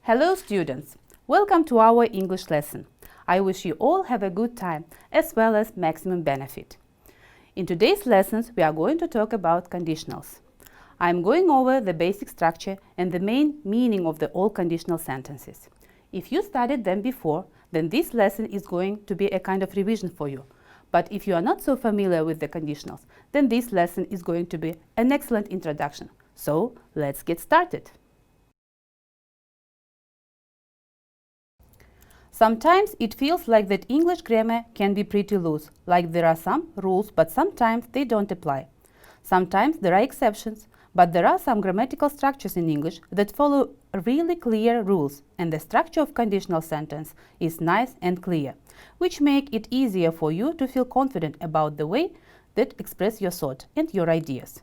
Hello students! Welcome to our English lesson. I wish you all have a good time as well as maximum benefit. In today's lessons we are going to talk about conditionals. I am going over the basic structure and the main meaning of the all conditional sentences. If you studied them before, then this lesson is going to be a kind of revision for you. But if you are not so familiar with the conditionals, then this lesson is going to be an excellent introduction. So let's get started. Sometimes it feels like that English grammar can be pretty loose, like there are some rules, but sometimes they don't apply. Sometimes there are exceptions, but there are some grammatical structures in English that follow really clear rules, and the structure of conditional sentence is nice and clear, which make it easier for you to feel confident about the way that express your thought and your ideas.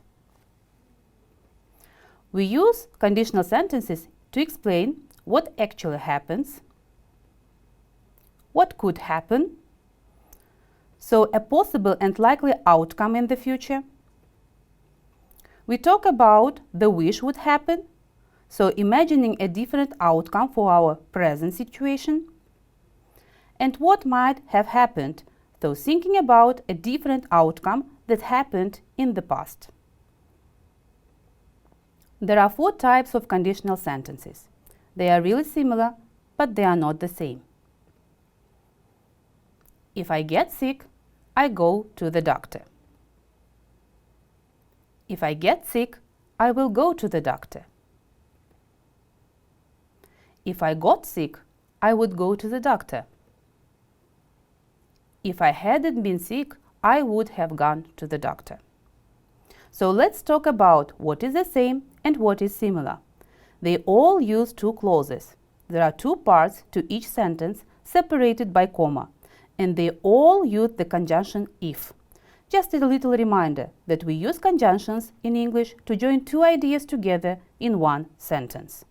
We use conditional sentences to explain what actually happens, what could happen, so a possible and likely outcome in the future. We talk about the wish would happen, so imagining a different outcome for our present situation, and what might have happened, so thinking about a different outcome that happened in the past. There are 4 types of conditional sentences. They are really similar, but they are not the same. If I get sick, I go to the doctor. If I get sick, I will go to the doctor. If I got sick, I would go to the doctor. If I hadn't been sick, I would have gone to the doctor. So let's talk about what is the same and what is similar. They all use 2 clauses. There are 2 parts to each sentence separated by comma, and they all use the conjunction if. Just a little reminder that we use conjunctions in English to join 2 ideas together in one sentence.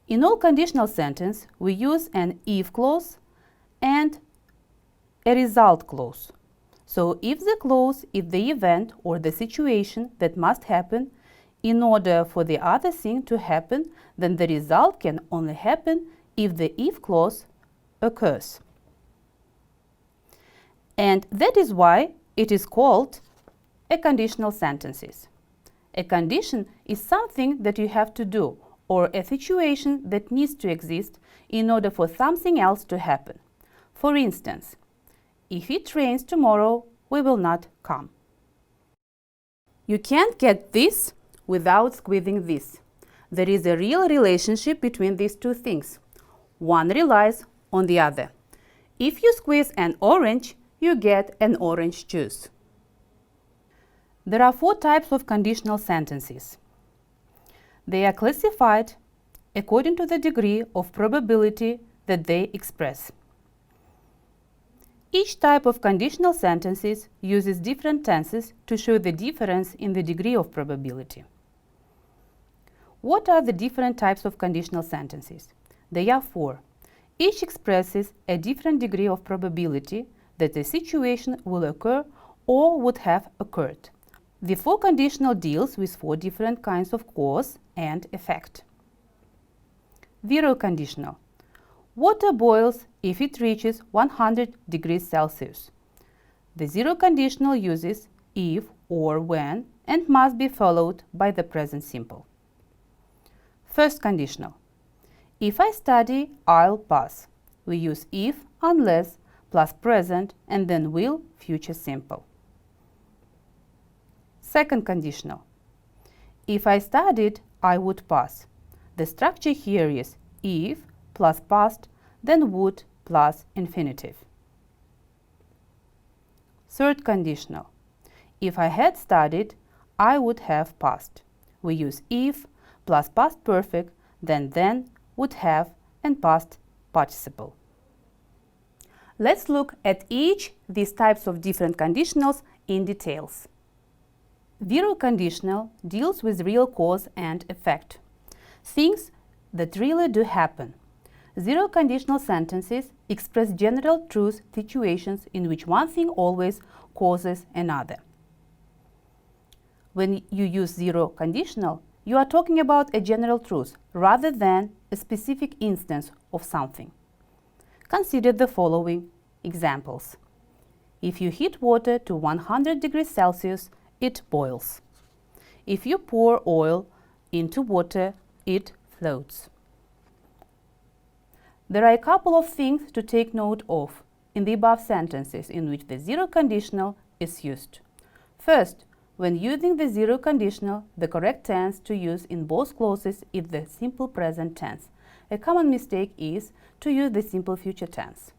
In all conditional sentence, we use an if clause and a result clause. So if the clause is the event or the situation that must happen, in order for the other thing to happen, then the result can only happen if the if clause occurs. And that is why it is called a conditional sentences. A condition is something that you have to do, or a situation that needs to exist in order for something else to happen. For instance, if it rains tomorrow, we will not come. You can't get this without squeezing this. There is a real relationship between these 2 things. One relies on the other. If you squeeze an orange, you get an orange juice. There are 4 types of conditional sentences. They are classified according to the degree of probability that they express. Each type of conditional sentences uses different tenses to show the difference in the degree of probability. What are the different types of conditional sentences? They are 4. Each expresses a different degree of probability that a situation will occur or would have occurred. The 4 conditional deals with 4 different kinds of cause and effect. Zero conditional. Water boils if it reaches 100 degrees Celsius. The zero conditional uses if or when and must be followed by the present simple. First conditional. If I study, I'll pass. We use if, unless, plus present and then will, future simple. Second conditional. If I studied, I would pass. The structure here is if plus past, then would plus infinitive. Third conditional. If I had studied, I would have passed. We use if plus past perfect, then would have and past participle. Let's look at each these types of different conditionals in details. Zero conditional deals with real cause and effect, things that really do happen. Zero conditional sentences express general truth situations in which one thing always causes another. When you use zero conditional, you are talking about a general truth rather than a specific instance of something. Consider the following examples. If you heat water to 100 degrees Celsius, it boils. If you pour oil into water, it floats. There are a couple of things to take note of in the above sentences in which the zero conditional is used. First, when using the zero conditional, the correct tense to use in both clauses is the simple present tense. A common mistake is to use the simple future tense.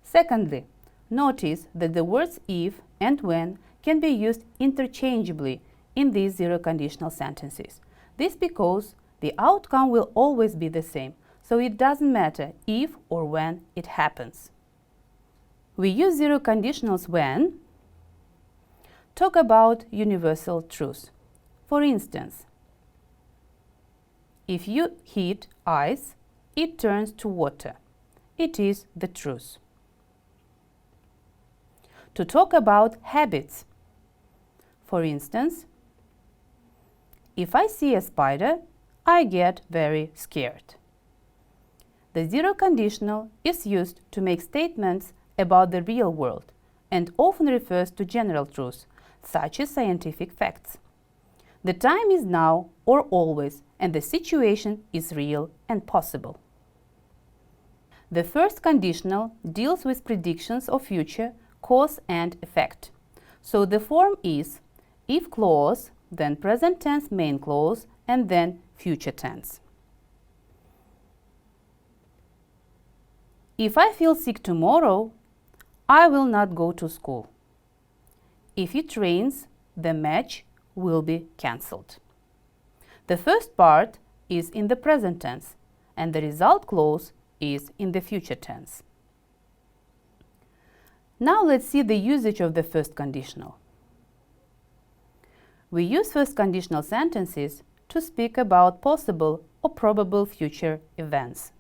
Secondly, notice that the words if and when can be used interchangeably in these zero conditional sentences. This because the outcome will always be the same, so it doesn't matter if or when it happens. We use zero conditionals when talk about universal truths. For instance, if you heat ice, it turns to water. It is the truth. To talk about habits. For instance, if I see a spider, I get very scared. The zero conditional is used to make statements about the real world and often refers to general truths, such as scientific facts. The time is now or always, and the situation is real and possible. The first conditional deals with predictions of future, cause and effect. So the form is if clause, then present tense main clause, and then future tense. If I feel sick tomorrow, I will not go to school. If it rains, the match will be cancelled. The first part is in the present tense, and the result clause is in the future tense. Now let's see the usage of the first conditional. We use first conditional sentences to speak about possible or probable future events.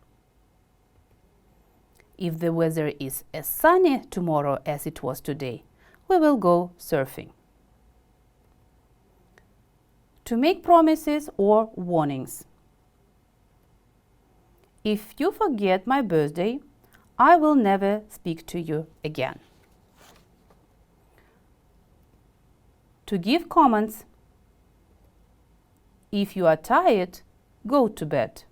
If the weather is as sunny tomorrow as it was today, we will go surfing. To make promises or warnings. If you forget my birthday, I will never speak to you again. To give comments. If you are tired, go to bed.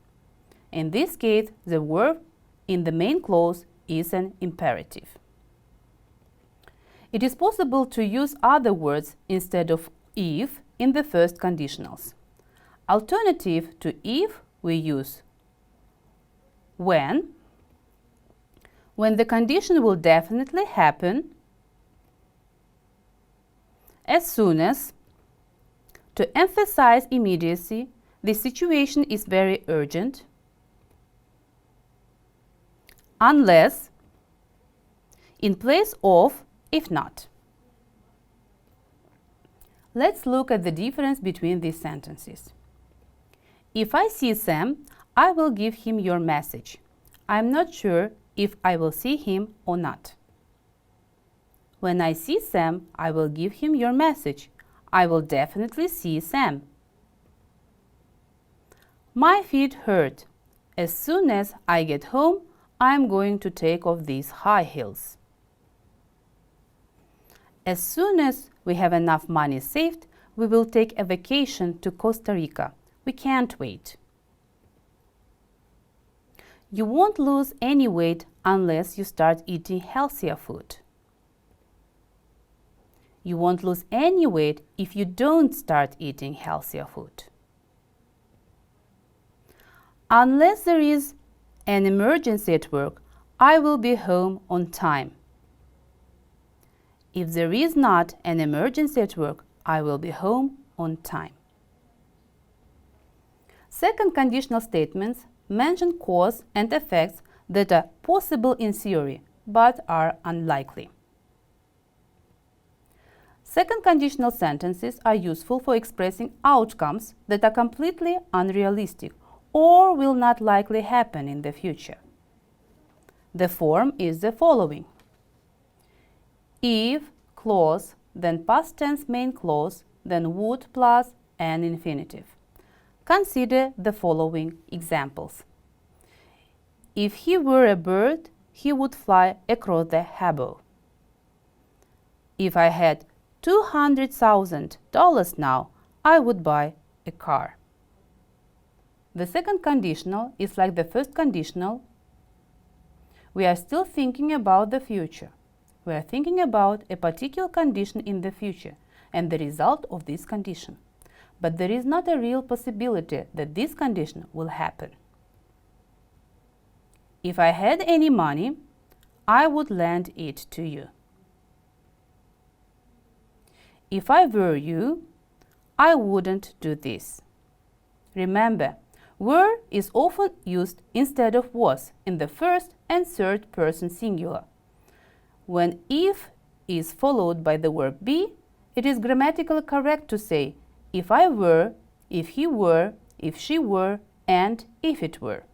In this case, the verb in the main clause is an imperative. It is possible to use other words instead of if in the first conditionals. Alternative to if, we use when the condition will definitely happen, as soon as. To emphasize immediacy, the situation is very urgent, unless, in place of, if not. Let's look at the difference between these sentences. If I see Sam, I will give him your message. I'm not sure if I will see him or not. When I see Sam, I will give him your message. I will definitely see Sam. My feet hurt. As soon as I get home, I am going to take off these high heels. As soon as we have enough money saved, we will take a vacation to Costa Rica. We can't wait. You won't lose any weight unless you start eating healthier food. You won't lose any weight if you don't start eating healthier food. Unless there is an emergency at work, I will be home on time. If there is not an emergency at work, I will be home on time. Second conditional statements mention cause and effects that are possible in theory, but are unlikely. Second conditional sentences are useful for expressing outcomes that are completely unrealistic or will not likely happen in the future. The form is the following. If clause, then past tense main clause, then would plus an infinitive. Consider the following examples. If he were a bird, he would fly across the rainbow. If I had $200,000 now, I would buy a car. The second conditional is like the first conditional. We are still thinking about the future. We are thinking about a particular condition in the future and the result of this condition. But there is not a real possibility that this condition will happen. If I had any money, I would lend it to you. If I were you, I wouldn't do this. Remember, were is often used instead of was in the first and third person singular. When if is followed by the verb be, it is grammatically correct to say if I were, if he were, if she were, and if it were.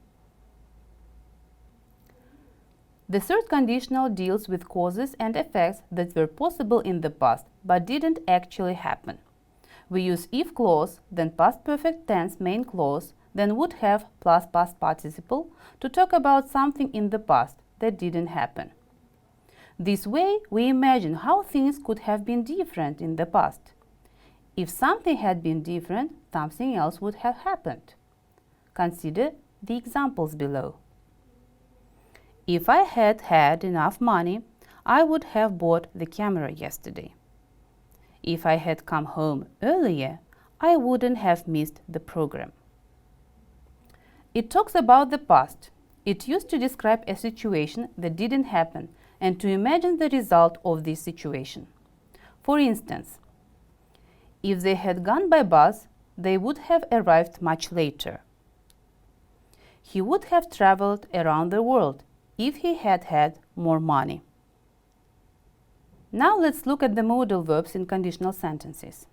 The third conditional deals with causes and effects that were possible in the past but didn't actually happen. We use if clause, then past perfect tense main clause, then would have plus past participle to talk about something in the past that didn't happen. This way, we imagine how things could have been different in the past. If something had been different, something else would have happened. Consider the examples below. If I had had enough money, I would have bought the camera yesterday. If I had come home earlier, I wouldn't have missed the program. It talks about the past. It used to describe a situation that didn't happen and to imagine the result of this situation. For instance, if they had gone by bus, they would have arrived much later. He would have traveled around the world if he had had more money. Now let's look at the modal verbs in conditional sentences.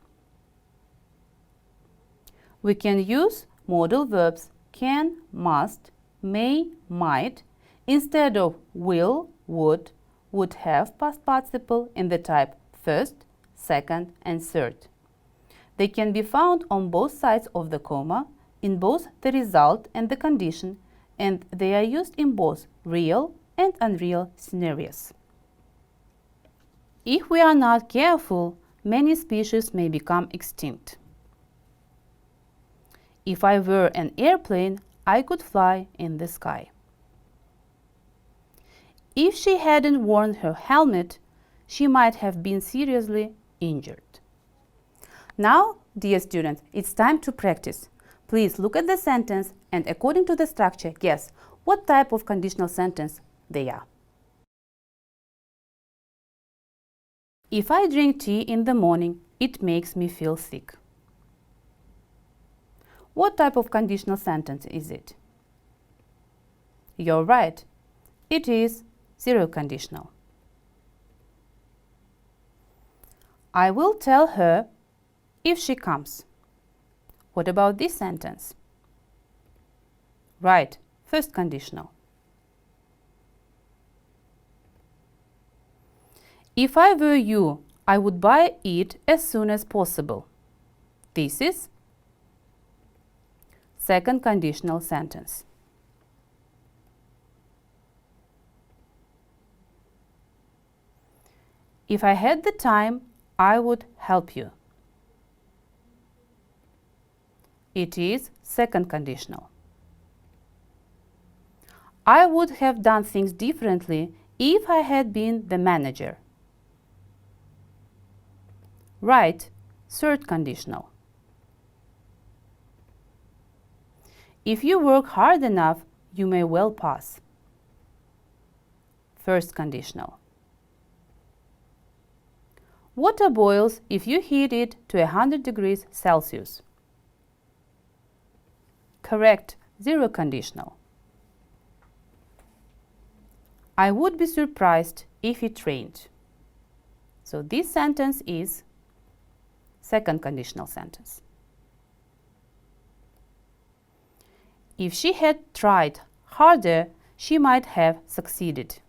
We can use modal verbs can, must, may, might instead of will, would have past participle in the type first, second, and third. They can be found on both sides of the comma, in both the result and the condition, and they are used in both real and unreal scenarios. If we are not careful, many species may become extinct. If I were an airplane, I could fly in the sky. If she hadn't worn her helmet, she might have been seriously injured. Now, dear students, it's time to practice. Please look at the sentence and according to the structure, guess what type of conditional sentence they are. If I drink tea in the morning, it makes me feel sick. What type of conditional sentence is it? You're right. It is zero conditional. I will tell her if she comes. What about this sentence? Right, first conditional. If I were you, I would buy it as soon as possible. This is second conditional sentence. If I had the time, I would help you. It is second conditional. I would have done things differently if I had been the manager. Right, third conditional. If you work hard enough, you may well pass. First conditional. Water boils if you heat it to 100 degrees Celsius. Correct, zero conditional. I would be surprised if it rained. So this sentence is second conditional sentence. If she had tried harder, she might have succeeded.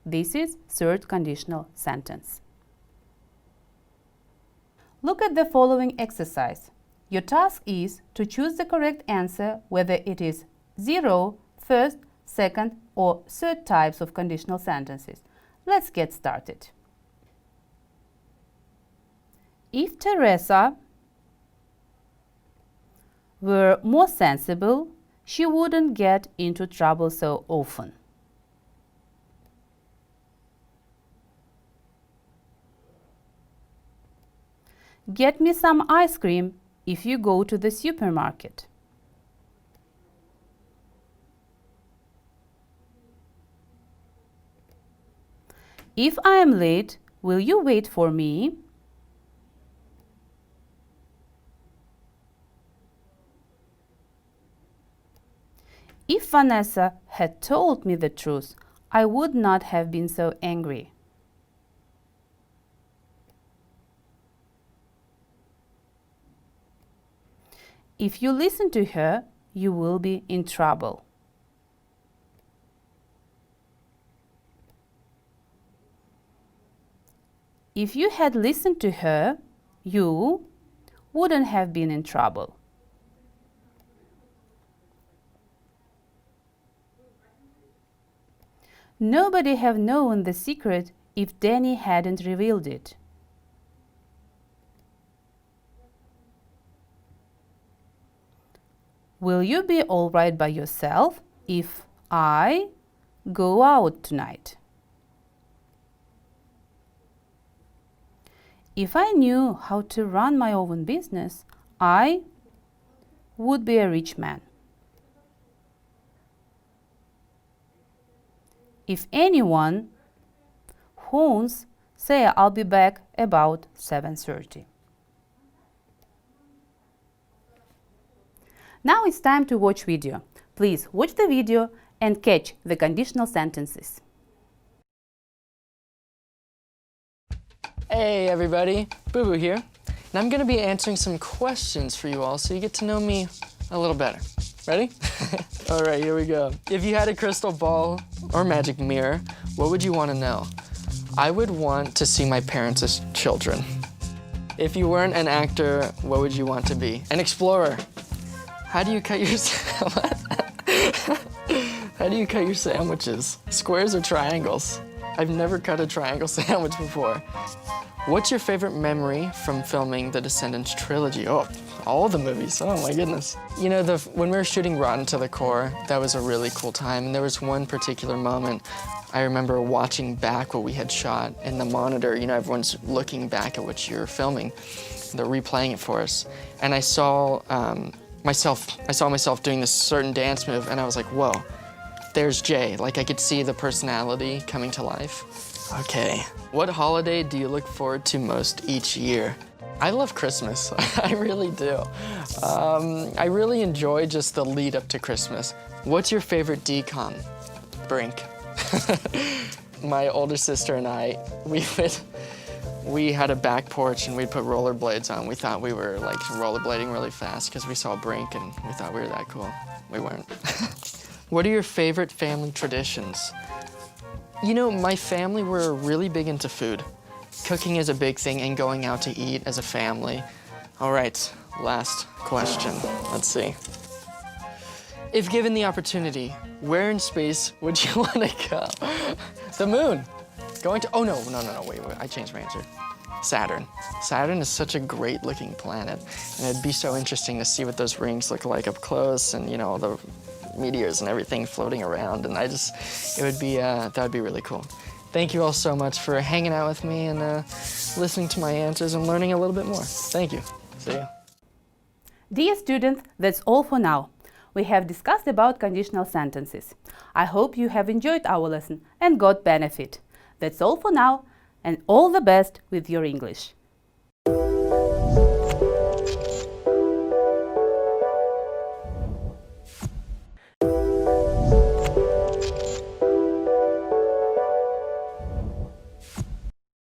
This is third conditional sentence. Look at the following exercise. Your task is to choose the correct answer, whether it is 0, first, second, or third types of conditional sentences. Let's get started. If Teresa were more sensible, she wouldn't get into trouble so often. Get me some ice cream if you go to the supermarket. If I am late, will you wait for me? If Vanessa had told me the truth, I would not have been so angry. If you listen to her, you will be in trouble. If you had listened to her, you wouldn't have been in trouble. Nobody have known the secret if Danny hadn't revealed it. Will you be all right by yourself if I go out tonight? If I knew how to run my own business, I would be a rich man. If anyone phones, say I'll be back about 7:30. Now it's time to watch video. Please watch the video and catch the conditional sentences. Hey everybody, Boo Boo here, and I'm going to be answering some questions for you all so you get to know me a little better. Ready? All right, here we go. If you had a crystal ball or magic mirror, what would you want to know? I would want to see my parents as children. If you weren't an actor, what would you want to be? An explorer. How do you cut your How do you cut your sandwiches? Squares or triangles? I've never cut a triangle sandwich before. What's your favorite memory from filming the Descendants trilogy? Oh, all the movies. Oh my goodness. You know, when we were shooting Rotten to the Core, that was a really cool time. And there was one particular moment I remember watching back what we had shot in the monitor. You know, everyone's looking back at what you're filming. They're replaying it for us. And I saw myself doing this certain dance move, and I was like, whoa, there's Jay. Like, I could see the personality coming to life. Okay. What holiday do you look forward to most each year? I love Christmas. I really do. I really enjoy just the lead up to Christmas. What's your favorite decom? Brink. My older sister and I, we had a back porch and we'd put rollerblades on. We thought we were like rollerblading really fast because we saw Brink and we thought we were that cool. We weren't. What are your favorite family traditions? You know, my family, we're really big into food. Cooking is a big thing and going out to eat as a family. All right, last question. Let's see. If given the opportunity, where in space would you want to go? The moon. Going to, oh no, wait, I changed my answer. Saturn. Saturn is such a great looking planet, and it'd be so interesting to see what those rings look like up close and, you know, the meteors and everything floating around, and that would be really cool. Thank you all so much for hanging out with me and listening to my answers and learning a little bit more. Thank you. See you. Dear students, that's all for now. We have discussed about conditional sentences. I hope you have enjoyed our lesson and got benefit. That's all for now, and all the best with your English.